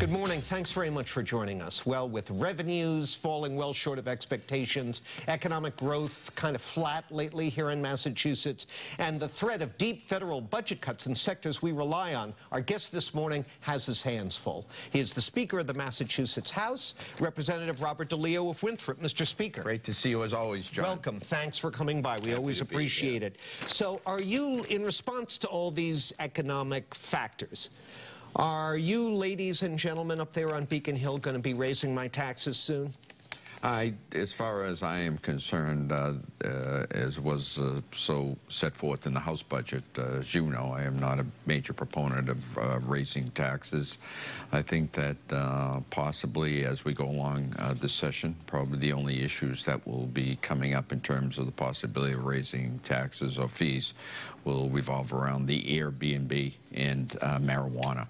Good morning. Thanks very much for joining us. Well, with revenues falling well short of expectations, economic growth kind of flat lately here in Massachusetts, and the threat of deep federal budget cuts in sectors we rely on, our guest this morning has his hands full. He is the Speaker of the Massachusetts House, Representative Robert DeLeo of Winthrop. Mr. Speaker. Great to see you as always, John. Welcome. Thanks for coming by. We always appreciate it. So are you, in response to all these economic factors, are you ladies and gentlemen up there on Beacon Hill going to be raising my taxes soon? As far as I am concerned, as was so set forth in the House budget, as you know, I am not a major proponent of raising taxes. I think that possibly as we go along this session, probably the only issues that will be coming up in terms of the possibility of raising taxes or fees will revolve around the Airbnb and marijuana.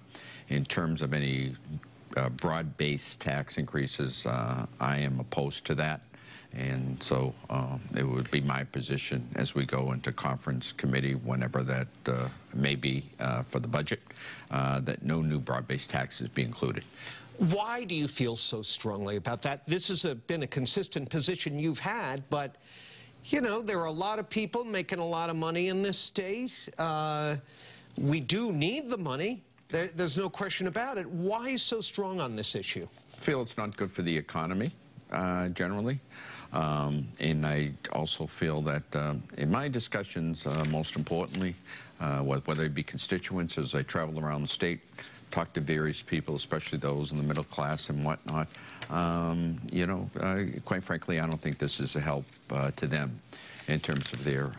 In terms of any broad-based tax increases, I am opposed to that, and so it would be my position as we go into conference committee, whenever that may be for the budget, that no new broad-based taxes be included. Why do you feel so strongly about that? This has been a consistent position you've had, but you know, there are a lot of people making a lot of money in this state. We do need the money. There's no question about it. Why so strong on this issue? I feel it's not good for the economy, generally. And I also feel that in my discussions, most importantly, whether it be constituents, as I travel around the state, talk to various people, especially those in the middle class and whatnot, you know, quite frankly, I don't think this is a help to them in terms of their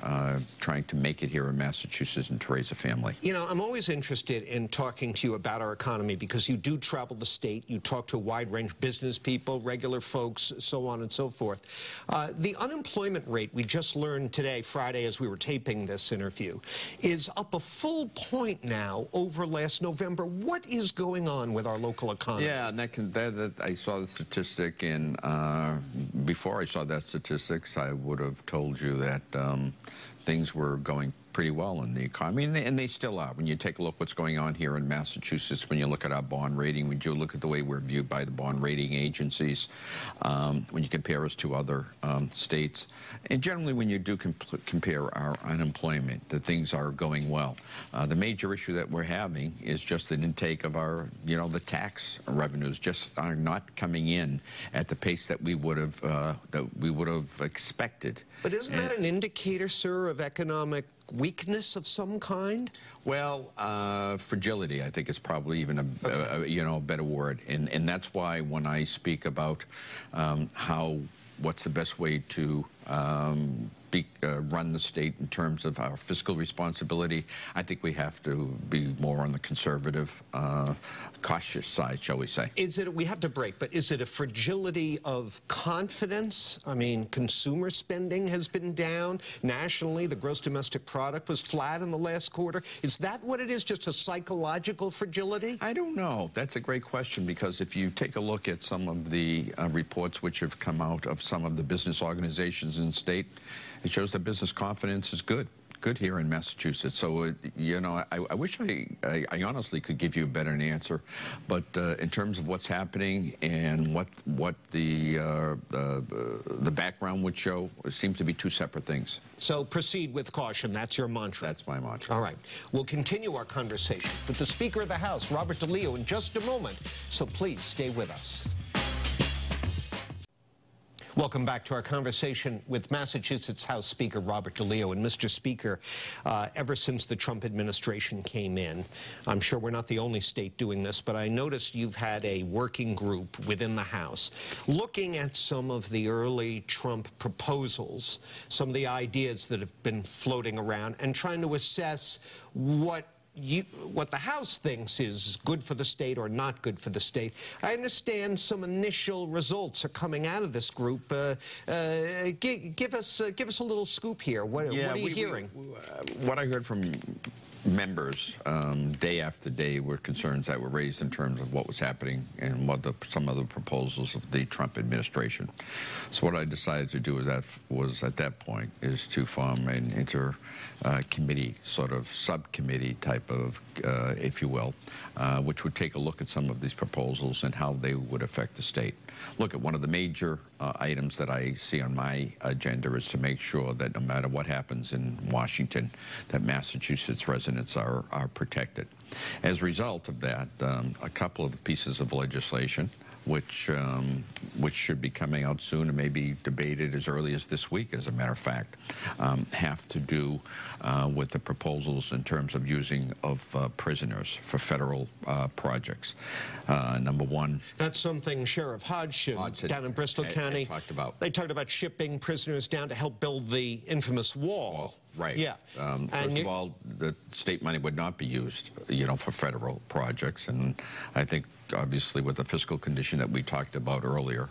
trying to make it here in Massachusetts and to raise a family. You know, I'm always interested in talking to you about our economy because you do travel the state, you talk to a wide range of business people, regular folks, so on and so forth. The unemployment rate, we just learned today, Friday, as we were taping this interview, is up a full point now over last November. What is going on with our local economy? Yeah, and I saw the statistic, and before I saw that statistics, I would have told you that things were going pretty well in the economy, and they still are. When you take a look what's going on here in Massachusetts, when you look at our bond rating, when you look at the way we're viewed by the bond rating agencies, when you compare us to other states, and generally when you do compare our unemployment, that things are going well. The major issue that we're having is just an intake of our, you know, the tax revenues just are not coming in at the pace that we would have expected. But isn't that an indicator, sir, of economic weakness of some kind? Well, fragility, I think, is probably even a you know, a better word, and that's why when I speak about what's the best way to run the state in terms of our fiscal responsibility, I think we have to be more on the conservative, cautious side, shall we say. Is it, we have to break, but is it a fragility of confidence? I mean, consumer spending has been down. Nationally, the gross domestic product was flat in the last quarter. Is that what it is, just a psychological fragility? I don't know. That's a great question, because if you take a look at some of the reports which have come out of some of the business organizations in the state, it shows that business confidence is good here in Massachusetts. So, you know, I wish I honestly could give you a better answer, but in terms of what's happening and what the background would show, it seems to be two separate things. So proceed with caution. That's your mantra. That's my mantra. All right. We'll continue our conversation with the Speaker of the House, Robert DeLeo, in just a moment. So please stay with us. Welcome back to our conversation with Massachusetts House Speaker Robert DeLeo. And Mr. Speaker, ever since the Trump administration came in, I'm sure we're not the only state doing this, but I noticed you've had a working group within the House looking at some of the early Trump proposals, some of the ideas that have been floating around, and trying to assess what the House thinks is good for the state or not good for the state. I understand some initial results are coming out of this group. Give us a little scoop here. What are you hearing? What I heard from members, day after day, were concerns that were raised in terms of what was happening and what some of the proposals of the Trump administration. So what I decided to do was at that point is to form an inter-committee, sort of subcommittee type of, if you will, which would take a look at some of these proposals and how they would affect the state. Look, at one of the major items that I see on my agenda is to make sure that no matter what happens in Washington, that Massachusetts residents are protected. As a result of that, a couple of pieces of legislation which should be coming out soon and may be debated as early as this week, as a matter of fact, have to do with the proposals in terms of using of prisoners for federal projects. Number one. That's something Sheriff Hodgson down in Bristol County talked about. They talked about shipping prisoners down to help build the infamous wall. Right. Yeah. First of all, the state money would not be used, for federal projects, and I think obviously with the fiscal condition that we talked about earlier,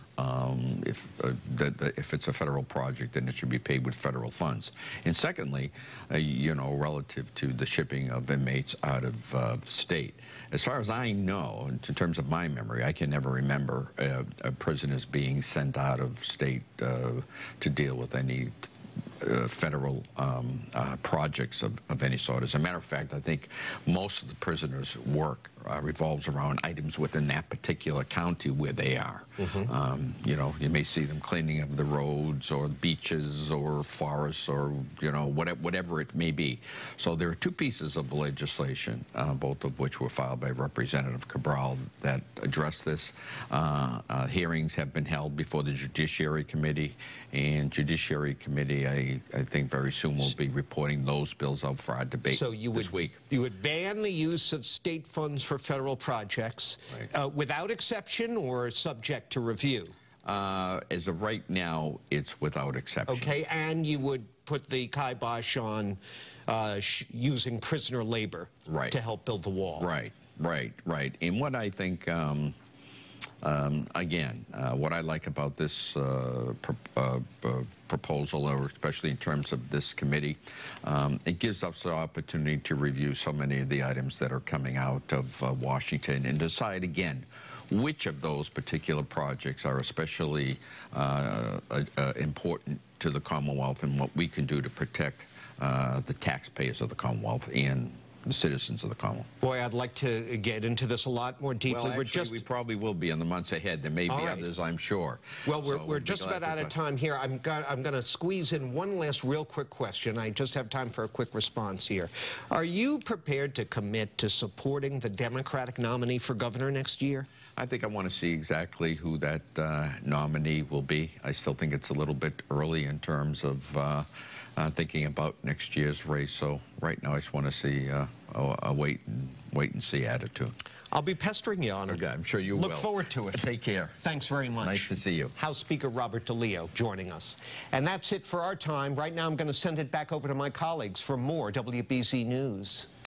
if it's a federal project, then it should be paid with federal funds. And secondly, relative to the shipping of inmates out of state, as far as I know, in terms of my memory, I can never remember prisoners being sent out of state to deal with any federal projects of any sort. As a matter of fact, I think most of the prisoners' work revolves around items within that particular county where they are. You may see them cleaning of the roads or beaches or forests or, whatever it may be. So there are two pieces of legislation, both of which were filed by Representative Cabral, that address this. Hearings have been held before the Judiciary Committee, and Judiciary Committee, I think very soon will be reporting those bills out for our debate this week. You would ban the use of state funds for federal projects, right, without exception or subject to review? As of right now, it's without exception. Okay, and you would put the kibosh on using prisoner labor, right, to help build the wall. Right. And what I think, again, what I like about this proposal, or especially in terms of this committee, it gives us the opportunity to review so many of the items that are coming out of Washington and decide again which of those particular projects are especially important to the Commonwealth and what we can do to protect the taxpayers of the Commonwealth and the citizens of the Commonwealth. Boy, I'd like to get into this a lot more deeply. Well, actually, we probably will be in the months ahead. There may be others, I'm sure. Well, we're just about out of time here. I'm going to squeeze in one last real quick question. I just have time for a quick response here. Are you prepared to commit to supporting the Democratic nominee for governor next year? I think I want to see exactly who that nominee will be. I still think it's a little bit early in terms of thinking about next year's race. So right now I just want to see a wait and see attitude. I'll be pestering you on it. Okay, I'm sure you will. Look forward to it. Take care. Thanks very much. Nice to see you. House Speaker Robert DeLeo joining us. And that's it for our time. Right now I'm going to send it back over to my colleagues for more WBZ News.